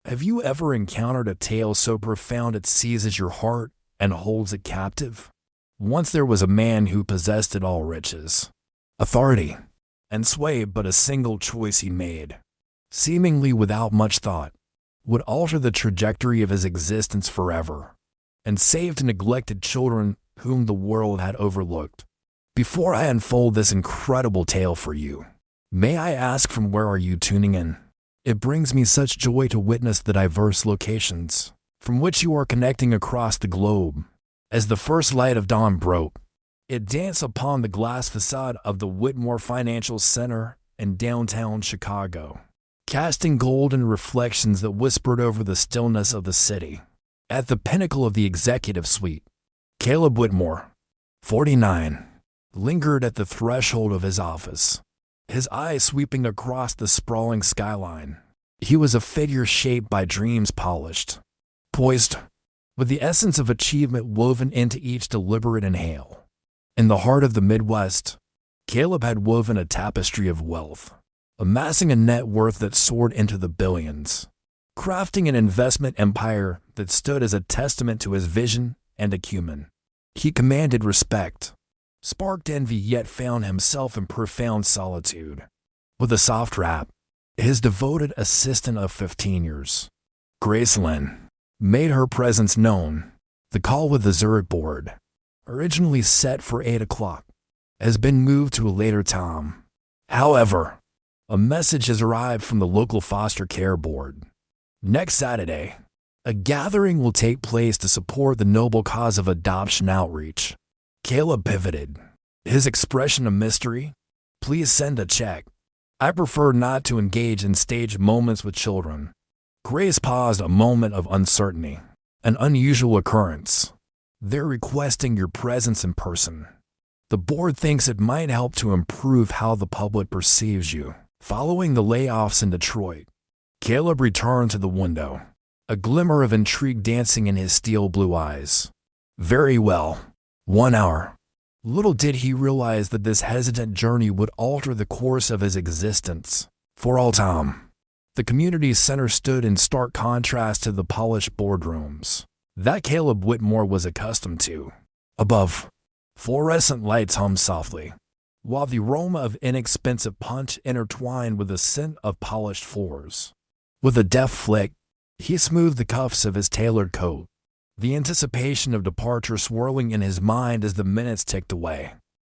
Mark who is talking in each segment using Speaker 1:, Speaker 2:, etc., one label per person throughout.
Speaker 1: Have you ever encountered a tale so profound it seizes your heart and holds it captive? Once there was a man who possessed it all: riches, authority, and sway, but a single choice he made, seemingly without much thought, would alter the trajectory of his existence forever, and saved neglected children whom the world had overlooked. Before I unfold this incredible tale for you, may I ask, from where are you tuning in? It brings me such joy to witness the diverse locations from which you are connecting across the globe. As the first light of dawn broke, it danced upon the glass facade of the Whitmore Financial Center in downtown Chicago, casting golden reflections that whispered over the stillness of the city. At the pinnacle of the executive suite, Caleb Whitmore, 49, lingered at the threshold of his office, his eyes sweeping across the sprawling skyline. He was a figure shaped by dreams, polished, poised, with the essence of achievement woven into each deliberate inhale. In the heart of the Midwest, Caleb had woven a tapestry of wealth, amassing a net worth that soared into the billions, crafting an investment empire that stood as a testament to his vision and acumen. He commanded respect, sparked envy, yet found himself in profound solitude. With a soft rap, his devoted assistant of 15 years, Grace Lynn, made her presence known. The call with the Zurich board, originally set for 8 o'clock, has been moved to a later time. However, a message has arrived from the local foster care board. Next Saturday, a gathering will take place to support the noble cause of adoption outreach. Caleb pivoted, his expression a mystery. Please send a check. I prefer not to engage in staged moments with children. Grace paused, a moment of uncertainty, an unusual occurrence. They're requesting your presence in person. The board thinks it might help to improve how the public perceives you. Following the layoffs in Detroit, Caleb returned to the window, a glimmer of intrigue dancing in his steel blue eyes. Very well. 1 hour. Little did he realize that this hesitant journey would alter the course of his existence for all time. The community center stood in stark contrast to the polished boardrooms that Caleb Whitmore was accustomed to. Above, fluorescent lights hummed softly, while the aroma of inexpensive punch intertwined with the scent of polished floors. With a deft flick, he smoothed the cuffs of his tailored coat, the anticipation of departure swirling in his mind as the minutes ticked away.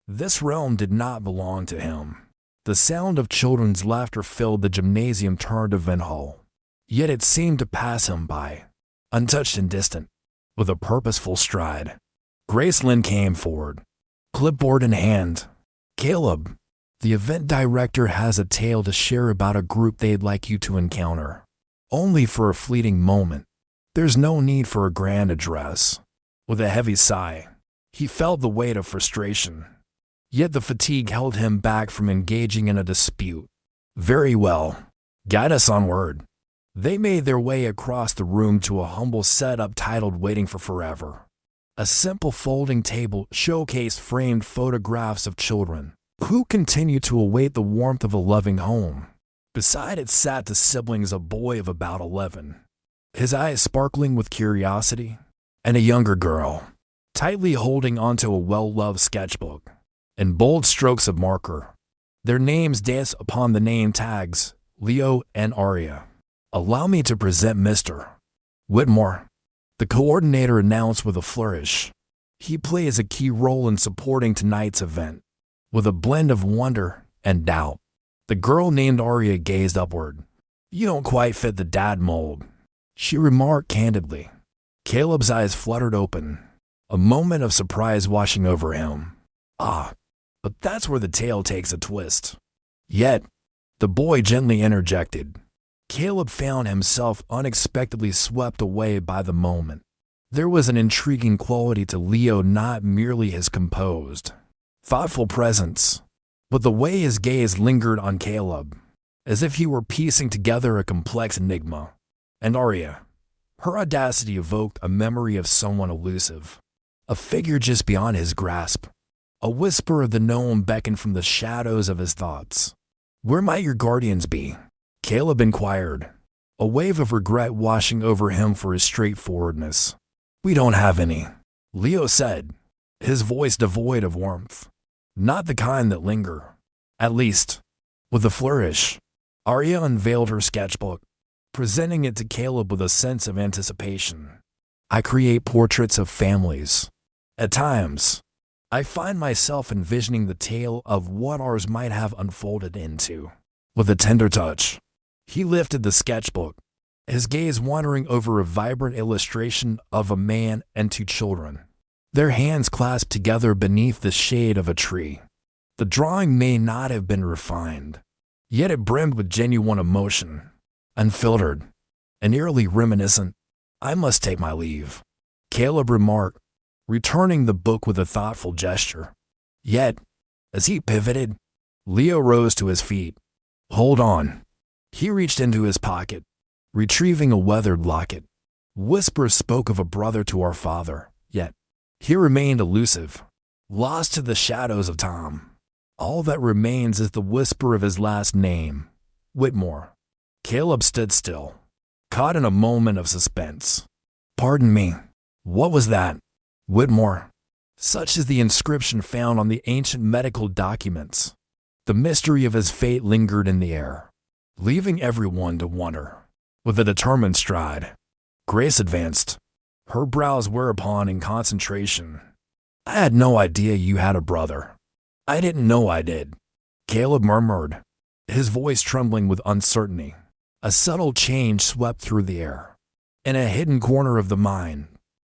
Speaker 1: This realm did not belong to him. The sound of children's laughter filled the gymnasium turned event hall, yet it seemed to pass him by, untouched and distant. With a purposeful stride, Grace Lynn came forward, clipboard in hand. Caleb, the event director has a tale to share about a group they'd like you to encounter. Only for a fleeting moment. There's no need for a grand address. With a heavy sigh, he felt the weight of frustration. Yet the fatigue held him back from engaging in a dispute. Very well. Guide us onward. They made their way across the room to a humble setup titled Waiting for Forever. A simple folding table showcased framed photographs of children who continued to await the warmth of a loving home. Beside it sat the siblings, a boy of about 11, his eyes sparkling with curiosity, and a younger girl, tightly holding onto a well-loved sketchbook. In bold strokes of marker, their names danced upon the name tags, Leo and Aria. Allow me to present Mr. Whitmore, the coordinator announced with a flourish. He plays a key role in supporting tonight's event. With a blend of wonder and doubt, the girl named Aria gazed upward. You don't quite fit the dad mold, she remarked candidly. Caleb's eyes fluttered open, a moment of surprise washing over him. Ah, but that's where the tale takes a twist. Yet, the boy gently interjected. Caleb found himself unexpectedly swept away by the moment. There was an intriguing quality to Leo, not merely his composed, thoughtful presence, but the way his gaze lingered on Caleb, as if he were piecing together a complex enigma. And Aria, her audacity evoked a memory of someone elusive, a figure just beyond his grasp. A whisper of the known beckoned from the shadows of his thoughts. Where might your guardians be? Caleb inquired, a wave of regret washing over him for his straightforwardness. "We don't have any," Leo said, his voice devoid of warmth. "Not the kind that linger. At least." With a flourish, Arya unveiled her sketchbook, presenting it to Caleb with a sense of anticipation. "I create portraits of families. At times, I find myself envisioning the tale of what ours might have unfolded into." With a tender touch, he lifted the sketchbook, his gaze wandering over a vibrant illustration of a man and two children, their hands clasped together beneath the shade of a tree. The drawing may not have been refined, yet it brimmed with genuine emotion, unfiltered, and eerily reminiscent. "I must take my leave," Caleb remarked, returning the book with a thoughtful gesture. Yet, as he pivoted, Leo rose to his feet. "Hold on." He reached into his pocket, retrieving a weathered locket. Whispers spoke of a brother to our father, yet he remained elusive, lost to the shadows of time. All that remains is the whisper of his last name, Whitmore. Caleb stood still, caught in a moment of suspense. "Pardon me, what was that?" "Whitmore." Such is the inscription found on the ancient medical documents. The mystery of his fate lingered in the air, leaving everyone to wonder. With a determined stride, Grace advanced, her brows whereupon in concentration. "I had no idea you had a brother." "I didn't know I did," Caleb murmured, his voice trembling with uncertainty. A subtle change swept through the air. In a hidden corner of the mind,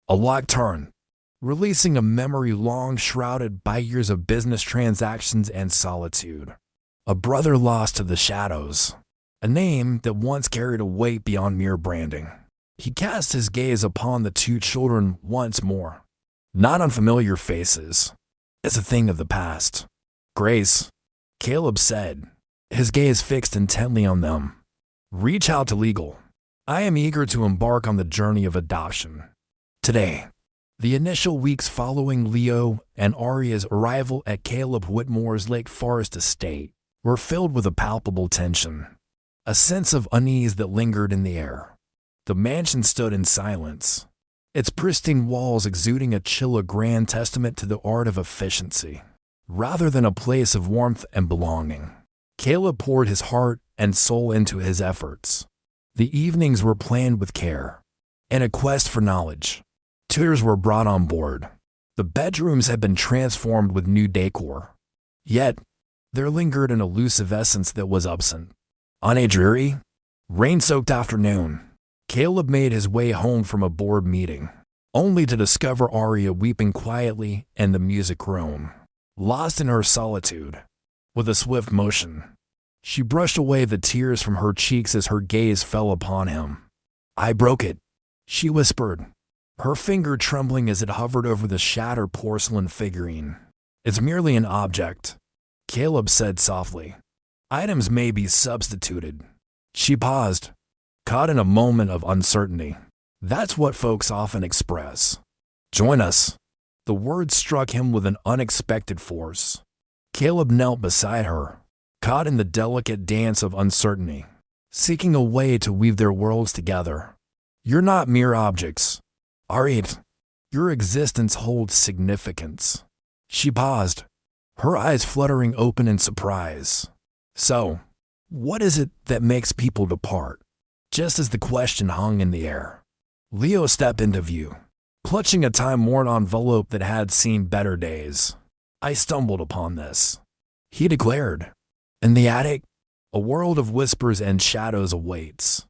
Speaker 1: a lock turned, releasing a memory long shrouded by years of business transactions and solitude. A brother lost to the shadows, a name that once carried a weight beyond mere branding. He cast his gaze upon the two children once more. Not unfamiliar faces. It's a thing of the past. "Grace," Caleb said, his gaze fixed intently on them. "Reach out to legal. I am eager to embark on the journey of adoption. Today." The initial weeks following Leo and Arya's arrival at Caleb Whitmore's Lake Forest estate were filled with a palpable tension, a sense of unease that lingered in the air. The mansion stood in silence, its pristine walls exuding a chill, a grand testament to the art of efficiency, rather than a place of warmth and belonging. Caleb poured his heart and soul into his efforts. The evenings were planned with care, in a quest for knowledge. Tutors were brought on board. The bedrooms had been transformed with new decor. Yet, there lingered an elusive essence that was absent. On a dreary, rain-soaked afternoon, Caleb made his way home from a board meeting, only to discover Arya weeping quietly in the music room, lost in her solitude. With a swift motion, she brushed away the tears from her cheeks as her gaze fell upon him. "I broke it," she whispered, her finger trembling as it hovered over the shattered porcelain figurine. "It's merely an object," Caleb said softly. "Items may be substituted." She paused, caught in a moment of uncertainty. "That's what folks often express." "Join us." The words struck him with an unexpected force. Caleb knelt beside her, caught in the delicate dance of uncertainty, seeking a way to weave their worlds together. "You're not mere objects, Arya. Your existence holds significance." She paused, her eyes fluttering open in surprise. "So, what is it that makes people depart?" Just as the question hung in the air, Leo stepped into view, clutching a time-worn envelope that had seen better days. "I stumbled upon this," he declared. "In the attic, a world of whispers and shadows awaits."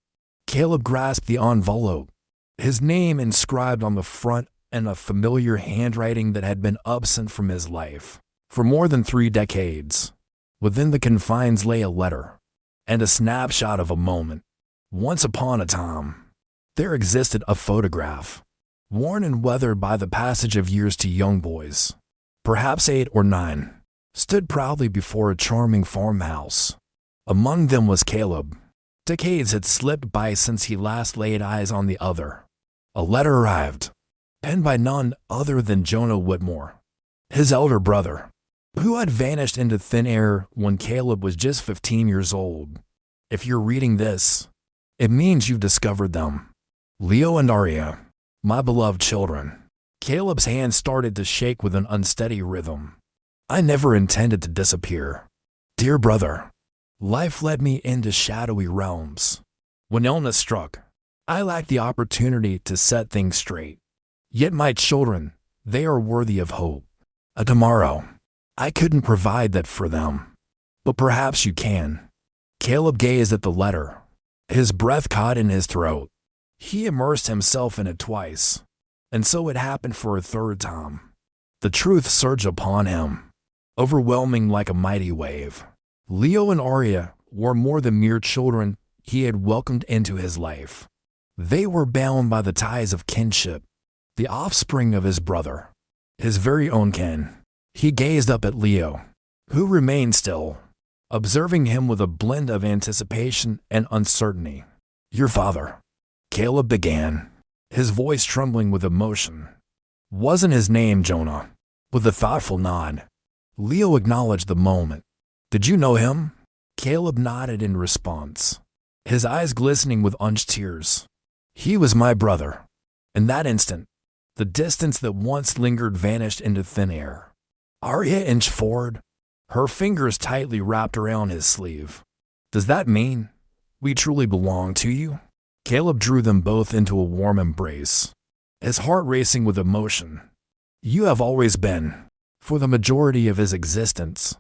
Speaker 1: Caleb grasped the envelope, his name inscribed on the front in a familiar handwriting that had been absent from his life for more than 3 decades. Within the confines lay a letter, and a snapshot of a moment. Once upon a time, there existed a photograph, worn and weathered by the passage of years. Two young boys, perhaps 8 or 9, stood proudly before a charming farmhouse. Among them was Caleb. Decades had slipped by since he last laid eyes on the other. A letter arrived, penned by none other than Jonah Whitmore, his elder brother, who had vanished into thin air when Caleb was just 15 years old. "If you're reading this, It means you've discovered them. Leo and Aria, my beloved children. Caleb's hand started to shake with an unsteady rhythm. I never intended to disappear. Dear brother, life led me into shadowy realms. When illness struck, I lacked the opportunity to set things straight. Yet my children, they are worthy of hope. A tomorrow. I couldn't provide that for them. But perhaps you can. Caleb gazed at the letter. His breath caught in his throat. He immersed himself in it twice. And so it happened for a third time. The truth surged upon him, overwhelming like a mighty wave. Leo and Aria were more than mere children he had welcomed into his life. They were bound by the ties of kinship, the offspring of his brother, his very own kin. He gazed up at Leo, who remained still, observing him with a blend of anticipation and uncertainty. Your father, Caleb began, his voice trembling with emotion. Wasn't his name Jonah? With a thoughtful nod, Leo acknowledged the moment. Did you know him? Caleb nodded in response, his eyes glistening with unshed tears. He was my brother. In that instant, the distance that once lingered vanished into thin air. Aria inched forward, her fingers tightly wrapped around his sleeve. Does that mean we truly belong to you? Caleb drew them both into a warm embrace, his heart racing with emotion. You have always been, for the majority of his existence.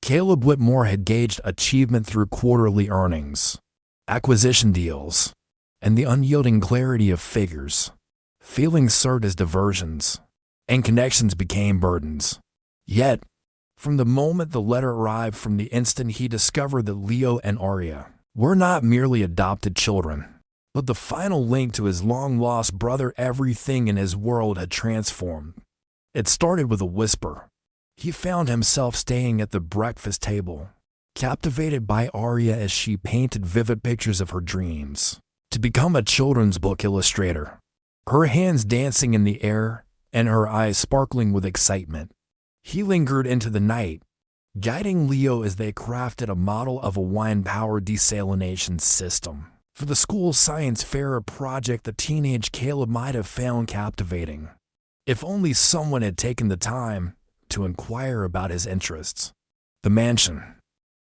Speaker 1: Caleb Whitmore had gauged achievement through quarterly earnings, acquisition deals, and the unyielding clarity of figures. Feelings served as diversions, and connections became burdens. Yet, from the moment the letter arrived, from the instant he discovered that Leo and Aria were not merely adopted children, but the final link to his long-lost brother, everything in his world had transformed. It started with a whisper. He found himself staying at the breakfast table, captivated by Aria as she painted vivid pictures of her dreams to become a children's book illustrator, her hands dancing in the air and her eyes sparkling with excitement. He lingered into the night, guiding Leo as they crafted a model of a wine-powered desalination system for the school's science fair, a project the teenage Caleb might have found captivating, if only someone had taken the time to inquire about his interests. The mansion,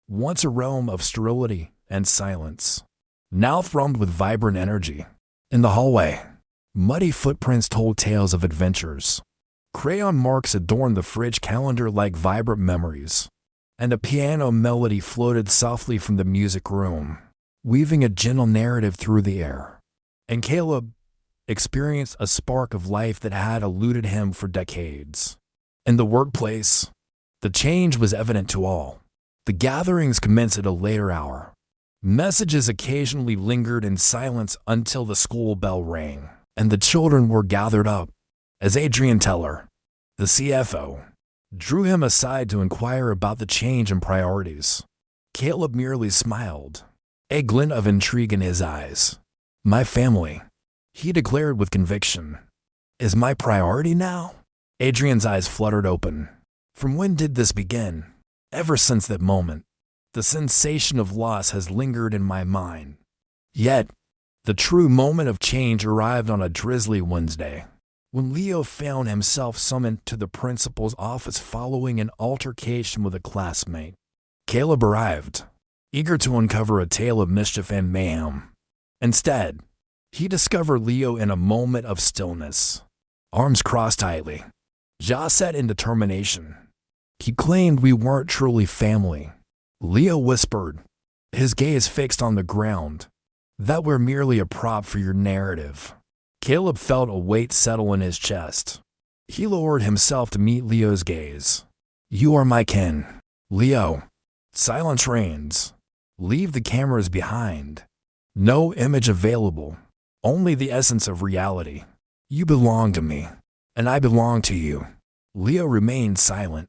Speaker 1: once a realm of sterility and silence, now thrummed with vibrant energy. In the hallway, muddy footprints told tales of adventures. Crayon marks adorned the fridge calendar like vibrant memories, and a piano melody floated softly from the music room, weaving a gentle narrative through the air. And Caleb experienced a spark of life that had eluded him for decades. In the workplace, the change was evident to all. The gatherings commenced at a later hour. Messages occasionally lingered in silence until the school bell rang, and the children were gathered up. As Adrian Teller, the CFO, drew him aside to inquire about the change in priorities, Caleb merely smiled, a glint of intrigue in his eyes. My family, he declared with conviction, is my priority now? Adrian's eyes fluttered open. From when did this begin? Ever since that moment, the sensation of loss has lingered in my mind. Yet, the true moment of change arrived on a drizzly Wednesday, when Leo found himself summoned to the principal's office following an altercation with a classmate. Caleb arrived, eager to uncover a tale of mischief and mayhem. Instead, he discovered Leo in a moment of stillness, arms crossed tightly, jaw set in determination. He claimed we weren't truly family. Leo whispered, his gaze fixed on the ground, that we're merely a prop for your narrative. Caleb felt a weight settle in his chest. He lowered himself to meet Leo's gaze. You are my kin. Leo, silence reigns. Leave the cameras behind. No image available, only the essence of reality. You belong to me, and I belong to you. Leo remained silent,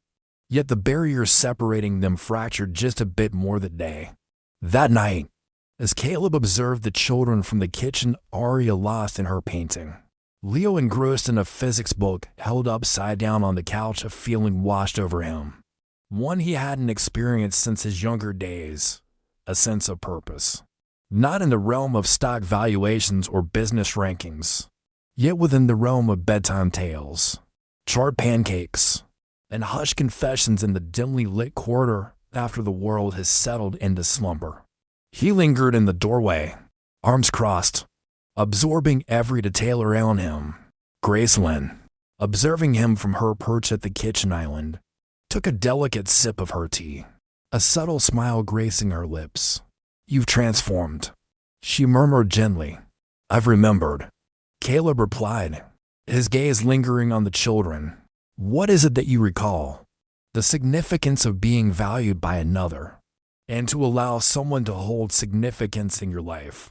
Speaker 1: yet the barriers separating them fractured just a bit more that day. That night, as Caleb observed the children from the kitchen, Aria lost in her painting, Leo engrossed in a physics book held upside down on the couch, a feeling washed over him, one he hadn't experienced since his younger days, a sense of purpose. not in the realm of stock valuations or business rankings, yet within the realm of bedtime tales, charred pancakes, and hushed confessions in the dimly lit corridor after the world has settled into slumber. He lingered in the doorway, arms crossed, absorbing every detail around him. Gracelyn, observing him from her perch at the kitchen island, took a delicate sip of her tea, a subtle smile gracing her lips. "You've transformed," she murmured gently. "I've remembered," Caleb replied, his gaze lingering on the children. "What is it that you recall?" "The significance of being valued by another, and to allow someone to hold significance in your life.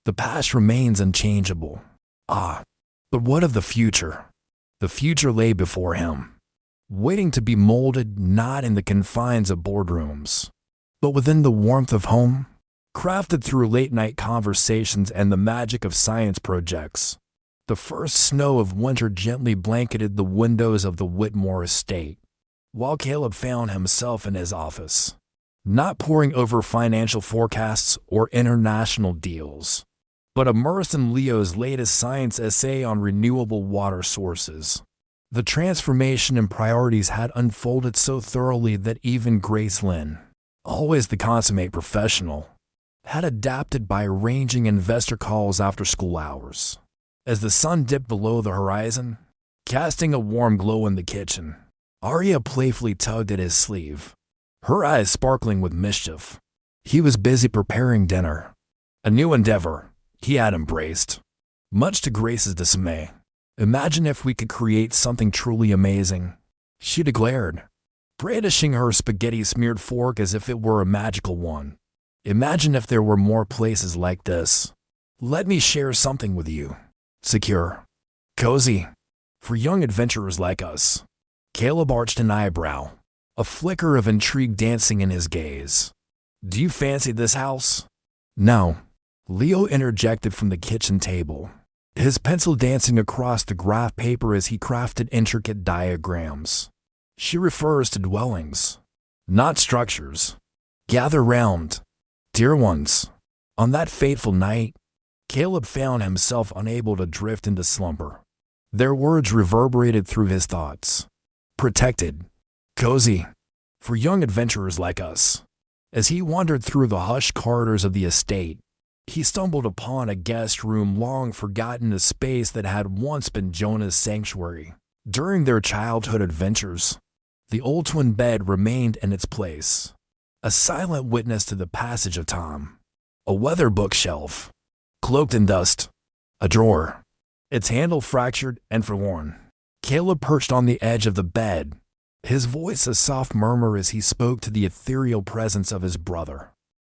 Speaker 1: The past remains unchangeable." Ah, but what of the future? The future lay before him, waiting to be molded not in the confines of boardrooms, but within the warmth of home, crafted through late-night conversations and the magic of science projects. The first snow of winter gently blanketed the windows of the Whitmore estate, while Caleb found himself in his office, not poring over financial forecasts or international deals, but immersed in Leo's latest science essay on renewable water sources. The transformation in priorities had unfolded so thoroughly that even Gracelyn, always the consummate professional, had adapted by arranging investor calls after school hours. As the sun dipped below the horizon, casting a warm glow in the kitchen, Arya playfully tugged at his sleeve, her eyes sparkling with mischief. He was busy preparing dinner, a new endeavor he had embraced, much to Grace's dismay. "Imagine if we could create something truly amazing," she declared, brandishing her spaghetti-smeared fork as if it were a magical one. "Imagine if there were more places like this. Let me share something with you. Secure, cozy, for young adventurers like us." Caleb arched an eyebrow, a flicker of intrigue dancing in his gaze. "Do you fancy this house?" "No," Leo interjected from the kitchen table, his pencil dancing across the graph paper as he crafted intricate diagrams. "She refers to dwellings, not structures. Gather round, dear ones." On that fateful night, Caleb found himself unable to drift into slumber. Their words reverberated through his thoughts. Protected, cozy, for young adventurers like us. As he wandered through the hushed corridors of the estate, he stumbled upon a guest room long forgotten, a space that had once been Jonah's sanctuary. During their childhood adventures, the old twin bed remained in its place, a silent witness to the passage of time. A weather bookshelf, cloaked in dust, a drawer, its handle fractured and forlorn. Caleb perched on the edge of the bed, his voice a soft murmur as he spoke to the ethereal presence of his brother.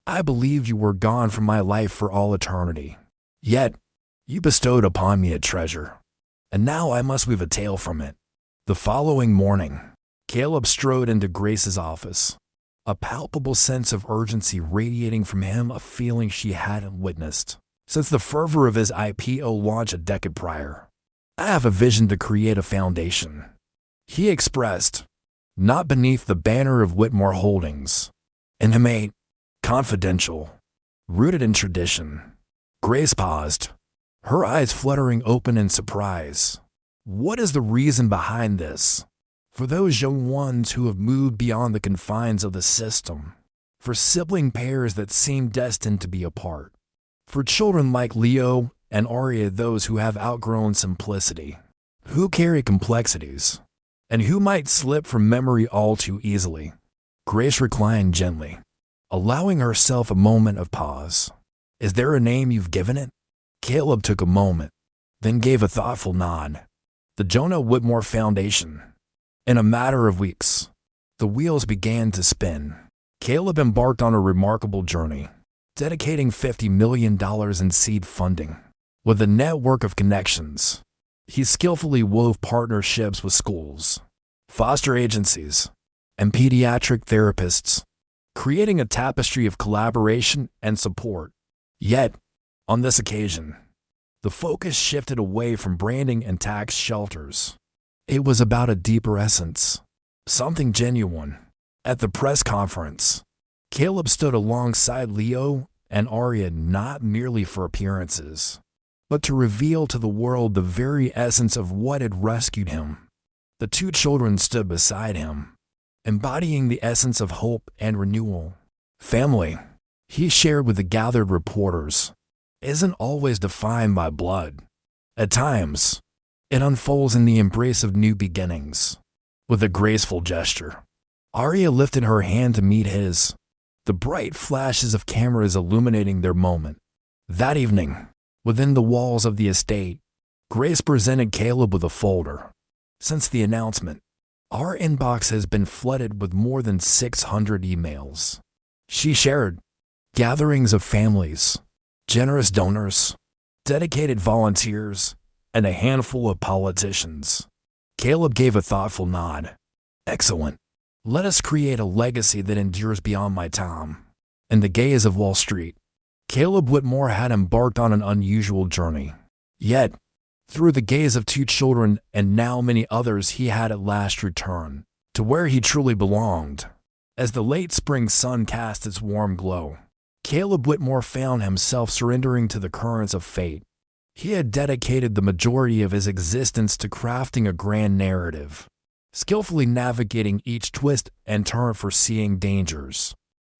Speaker 1: "I believed you were gone from my life for all eternity. Yet, you bestowed upon me a treasure, and now I must weave a tale from it." The following morning, Caleb strode into Grace's office, a palpable sense of urgency radiating from him, a feeling she hadn't witnessed since the fervor of his IPO launch a decade prior. "I have a vision to create a foundation," he expressed, "not beneath the banner of Whitmore Holdings. Intimate, confidential, rooted in tradition." Grace paused, her eyes fluttering open in surprise. "What is the reason behind this?" For those young ones who have moved beyond the confines of the system, for sibling pairs that seem destined to be apart, for children like Leo and Arya, those who have outgrown simplicity, who carry complexities, and who might slip from memory all too easily. Grace reclined gently, allowing herself a moment of pause. "Is there a name you've given it?" Caleb took a moment, then gave a thoughtful nod. "The Jonah Whitmore Foundation." In a matter of weeks, the wheels began to spin. Caleb embarked on a remarkable journey, dedicating $50 million in seed funding. With a network of connections, he skillfully wove partnerships with schools, foster agencies, and pediatric therapists, creating a tapestry of collaboration and support. Yet, on this occasion, the focus shifted away from branding and tax shelters. It was about a deeper essence, something genuine. At the press conference, Caleb stood alongside Leo and Arya not merely for appearances, but to reveal to the world the very essence of what had rescued him. The two children stood beside him, embodying the essence of hope and renewal. Family, he shared with the gathered reporters, isn't always defined by blood. At times, it unfolds in the embrace of new beginnings. With a graceful gesture, Arya lifted her hand to meet his, the bright flashes of cameras illuminating their moment. That evening, within the walls of the estate, Grace presented Caleb with a folder. Since the announcement, our inbox has been flooded with more than 600 emails. She shared gatherings of families, generous donors, dedicated volunteers, and a handful of politicians. Caleb gave a thoughtful nod. Excellent. Let us create a legacy that endures beyond my time. In the gaze of Wall Street, Caleb Whitmore had embarked on an unusual journey. Yet, through the gaze of two children and now many others, he had at last returned to where he truly belonged. As the late spring sun cast its warm glow, Caleb Whitmore found himself surrendering to the currents of fate. He had dedicated the majority of his existence to crafting a grand narrative, skillfully navigating each twist and turn, foreseeing dangers,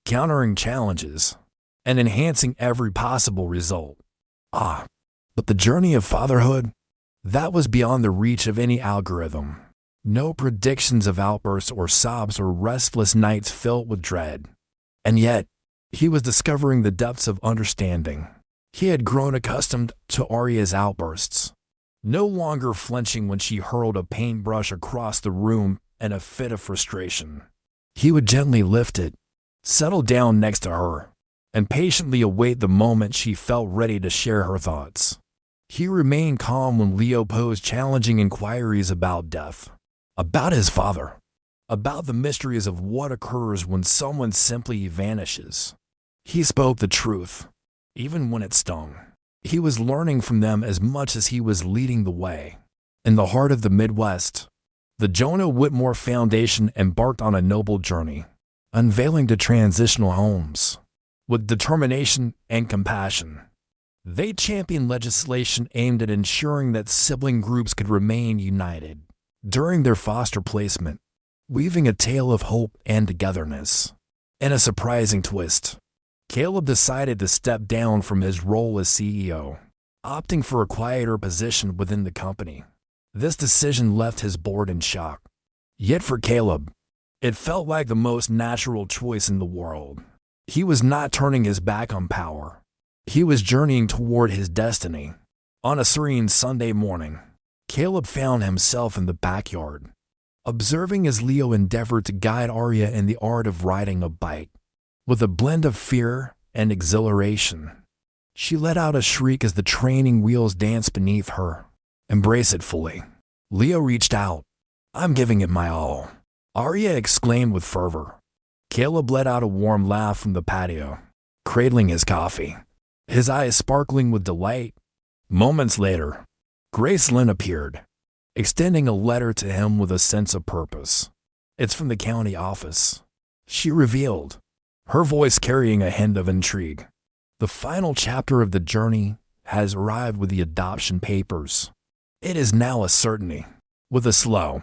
Speaker 1: countering challenges, and enhancing every possible result. But the journey of fatherhood, that was beyond the reach of any algorithm. No predictions of outbursts or sobs or restless nights filled with dread. And yet, he was discovering the depths of understanding. He had grown accustomed to Arya's outbursts, no longer flinching when she hurled a paintbrush across the room in a fit of frustration. He would gently lift it, settle down next to her, and patiently await the moment she felt ready to share her thoughts. He remained calm when Leo posed challenging inquiries about death, about his father, about the mysteries of what occurs when someone simply vanishes. He spoke the truth, even when it stung. He was learning from them as much as he was leading the way. In the heart of the Midwest, the Jonah Whitmore Foundation embarked on a noble journey, unveiling to transitional homes. With determination and compassion, they championed legislation aimed at ensuring that sibling groups could remain united during their foster placement, weaving a tale of hope and togetherness. In a surprising twist, Caleb decided to step down from his role as CEO, opting for a quieter position within the company. This decision left his board in shock. Yet for Caleb, it felt like the most natural choice in the world. He was not turning his back on power. He was journeying toward his destiny. On a serene Sunday morning, Caleb found himself in the backyard, observing as Leo endeavored to guide Arya in the art of riding a bike. With a blend of fear and exhilaration, she let out a shriek as the training wheels danced beneath her. Embrace it fully. Leo reached out. I'm giving it my all, Arya exclaimed with fervor. Caleb let out a warm laugh from the patio, cradling his coffee, his eyes sparkling with delight. Moments later, Grace Lynn appeared, extending a letter to him with a sense of purpose. It's from the county office, she revealed, her voice carrying a hint of intrigue. The final chapter of the journey has arrived with the adoption papers. It is now a certainty. With a slow,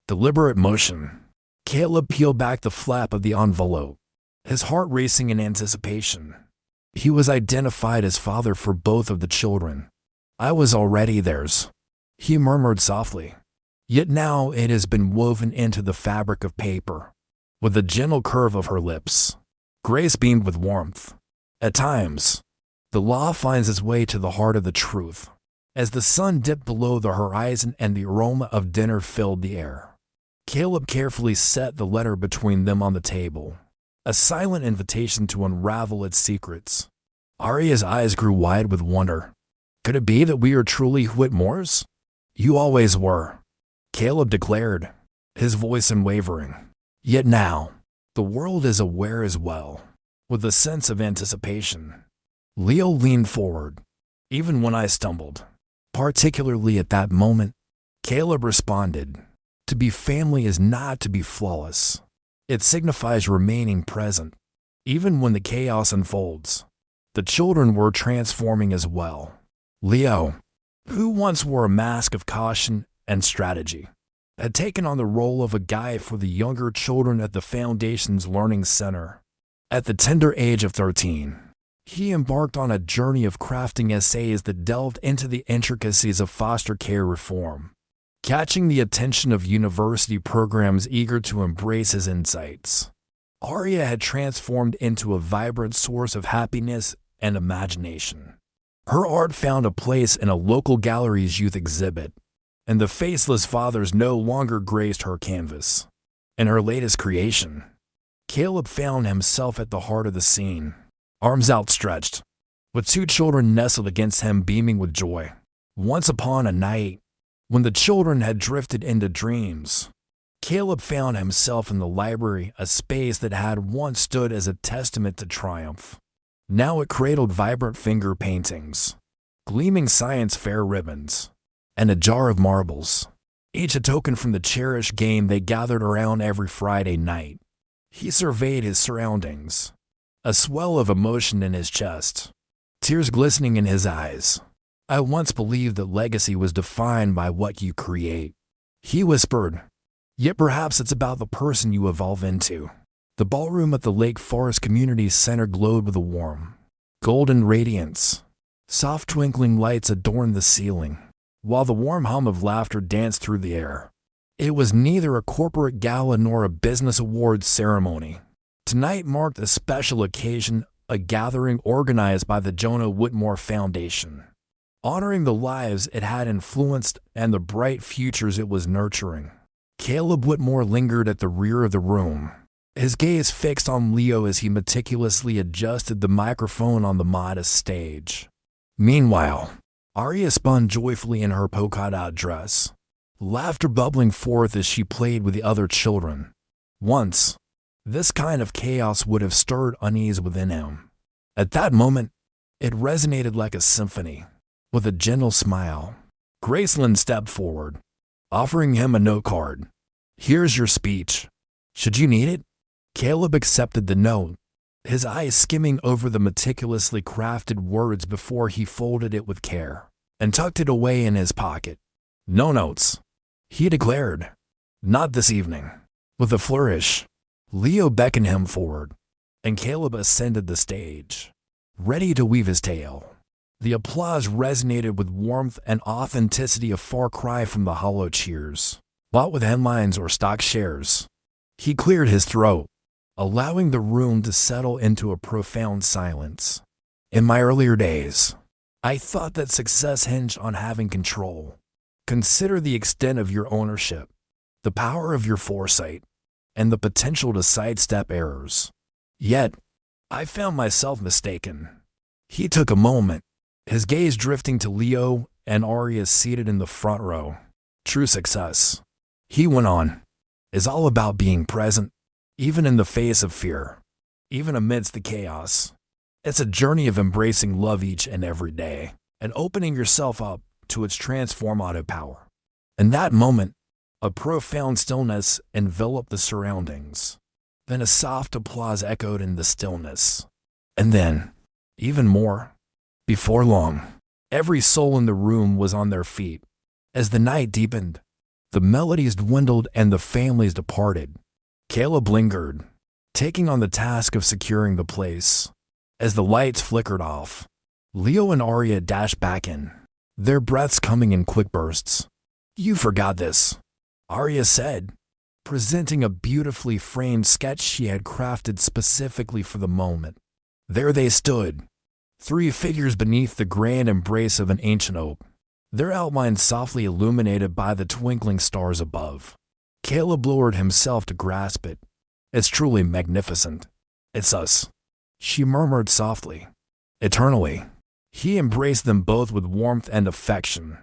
Speaker 1: deliberate motion, Caleb peeled back the flap of the envelope, his heart racing in anticipation. He was identified as father for both of the children. I was already theirs, he murmured softly. Yet now it has been woven into the fabric of paper. With the gentle curve of her lips, Grace beamed with warmth. At times, the law finds its way to the heart of the truth. As the sun dipped below the horizon and the aroma of dinner filled the air, Caleb carefully set the letter between them on the table, a silent invitation to unravel its secrets. Arya's eyes grew wide with wonder. Could it be that we are truly Whitmores? You always were, Caleb declared, his voice unwavering. Yet now, the world is aware as well. With a sense of anticipation, Leo leaned forward. Even when I stumbled, particularly at that moment, Caleb responded, to be family is not to be flawless. It signifies remaining present, even when the chaos unfolds. The children were transforming as well. Leo, who once wore a mask of caution and strategy, had taken on the role of a guide for the younger children at the Foundation's Learning Center. At the tender age of 13, he embarked on a journey of crafting essays that delved into the intricacies of foster care reform, catching the attention of university programs eager to embrace his insights. Arya had transformed into a vibrant source of happiness and imagination. Her art found a place in a local gallery's youth exhibit, and the faceless fathers no longer graced her canvas. In her latest creation, Caleb found himself at the heart of the scene, arms outstretched, with two children nestled against him beaming with joy. Once upon a night, when the children had drifted into dreams, Caleb found himself in the library, a space that had once stood as a testament to triumph. Now it cradled vibrant finger paintings, gleaming science fair ribbons, and a jar of marbles, each a token from the cherished game they gathered around every Friday night. He surveyed his surroundings, a swell of emotion in his chest, tears glistening in his eyes. "I once believed that legacy was defined by what you create," he whispered. "Yet perhaps it's about the person you evolve into." The ballroom at the Lake Forest Community Center glowed with a warm, golden radiance. Soft twinkling lights adorned the ceiling, while the warm hum of laughter danced through the air. It was neither a corporate gala nor a business awards ceremony. Tonight marked a special occasion, a gathering organized by the Jonah Whitmore Foundation, honoring the lives it had influenced and the bright futures it was nurturing. Caleb Whitmore lingered at the rear of the room, his gaze fixed on Leo as he meticulously adjusted the microphone on the modest stage. Meanwhile, Arya spun joyfully in her polka-dot dress, laughter bubbling forth as she played with the other children. Once, this kind of chaos would have stirred unease within him. At that moment, it resonated like a symphony. With a gentle smile, Graceland stepped forward, offering him a note card. "Here's your speech. Should you need it?" Caleb accepted the note, his eyes skimming over the meticulously crafted words before he folded it with care and tucked it away in his pocket. "No notes," he declared. "Not this evening." With a flourish, Leo beckoned him forward, and Caleb ascended the stage, ready to weave his tale. The applause resonated with warmth and authenticity, a far cry from the hollow cheers, bought with headlines or stock shares. He cleared his throat, allowing the room to settle into a profound silence. "In my earlier days, I thought that success hinged on having control. Consider the extent of your ownership, the power of your foresight, and the potential to sidestep errors. Yet, I found myself mistaken." He took a moment, his gaze drifting to Leo and Arya seated in the front row. "True success," he went on, "is all about being present, even in the face of fear, even amidst the chaos. It's a journey of embracing love each and every day and opening yourself up to its transformative power." In that moment, a profound stillness enveloped the surroundings. Then a soft applause echoed in the stillness. And then, even more. Before long, every soul in the room was on their feet. As the night deepened, the melodies dwindled and the families departed. Caleb lingered, taking on the task of securing the place. As the lights flickered off, Leo and Arya dashed back in, their breaths coming in quick bursts. "You forgot this," Arya said, presenting a beautifully framed sketch she had crafted specifically for the moment. There they stood, three figures beneath the grand embrace of an ancient oak, their outlines softly illuminated by the twinkling stars above. Caleb lowered himself to grasp it. "It's truly magnificent. It's us," she murmured softly. "Eternally." He embraced them both with warmth and affection.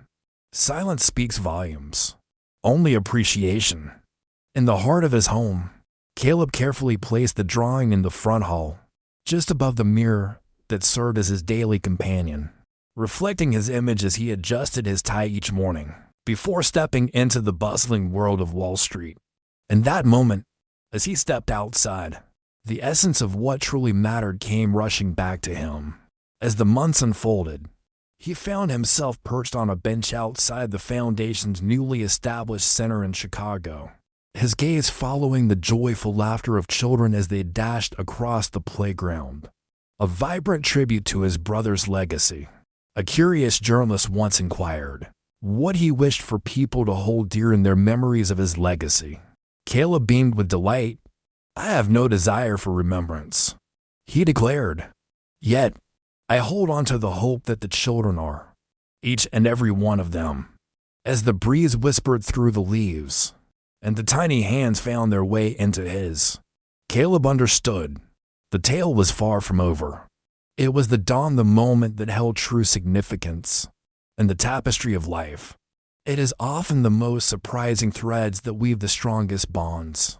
Speaker 1: Silence speaks volumes. Only appreciation. In the heart of his home, Caleb carefully placed the drawing in the front hall, just above the mirror that served as his daily companion, reflecting his image as he adjusted his tie each morning before stepping into the bustling world of Wall Street. In that moment, as he stepped outside, the essence of what truly mattered came rushing back to him. As the months unfolded, he found himself perched on a bench outside the Foundation's newly established center in Chicago, his gaze following the joyful laughter of children as they dashed across the playground. A vibrant tribute to his brother's legacy. A curious journalist once inquired what he wished for people to hold dear in their memories of his legacy. Caleb beamed with delight. "I have no desire for remembrance," he declared. "Yet, I hold on to the hope that the children are, each and every one of them." As the breeze whispered through the leaves, and the tiny hands found their way into his, Caleb understood. The tale was far from over. It was the dawn, the moment that held true significance. In the tapestry of life, it is often the most surprising threads that weave the strongest bonds.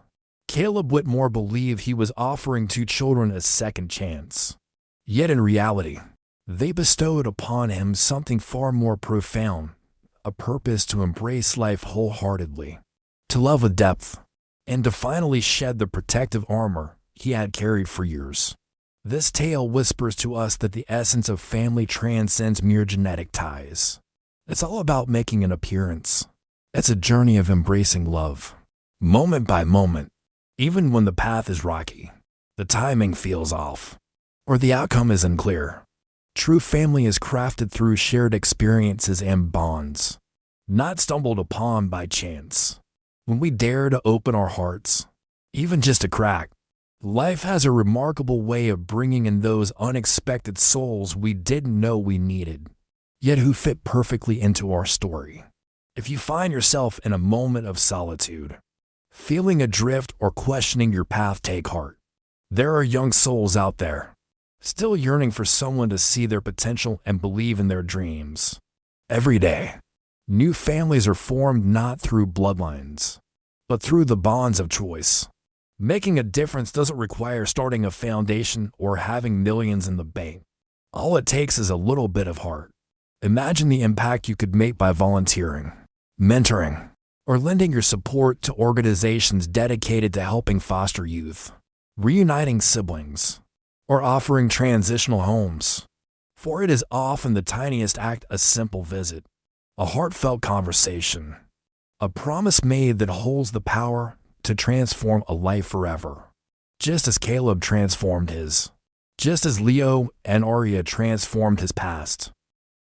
Speaker 1: Caleb Whitmore believed he was offering two children a second chance. Yet in reality, they bestowed upon him something far more profound, a purpose to embrace life wholeheartedly, to love with depth, and to finally shed the protective armor he had carried for years. This tale whispers to us that the essence of family transcends mere genetic ties. It's all about making an appearance. It's a journey of embracing love, moment by moment, even when the path is rocky, the timing feels off, or the outcome is unclear. True family is crafted through shared experiences and bonds, not stumbled upon by chance. When we dare to open our hearts, even just a crack, life has a remarkable way of bringing in those unexpected souls we didn't know we needed, yet who fit perfectly into our story. If you find yourself in a moment of solitude, feeling adrift or questioning your path, take heart. There are young souls out there, still yearning for someone to see their potential and believe in their dreams. Every day, new families are formed not through bloodlines, but through the bonds of choice. Making a difference doesn't require starting a foundation or having millions in the bank. All it takes is a little bit of heart. Imagine the impact you could make by volunteering, mentoring, or lending your support to organizations dedicated to helping foster youth, reuniting siblings, or offering transitional homes. For it is often the tiniest act, a simple visit, a heartfelt conversation, a promise made that holds the power to transform a life forever. Just as Caleb transformed his, just as Leo and Aria transformed his past,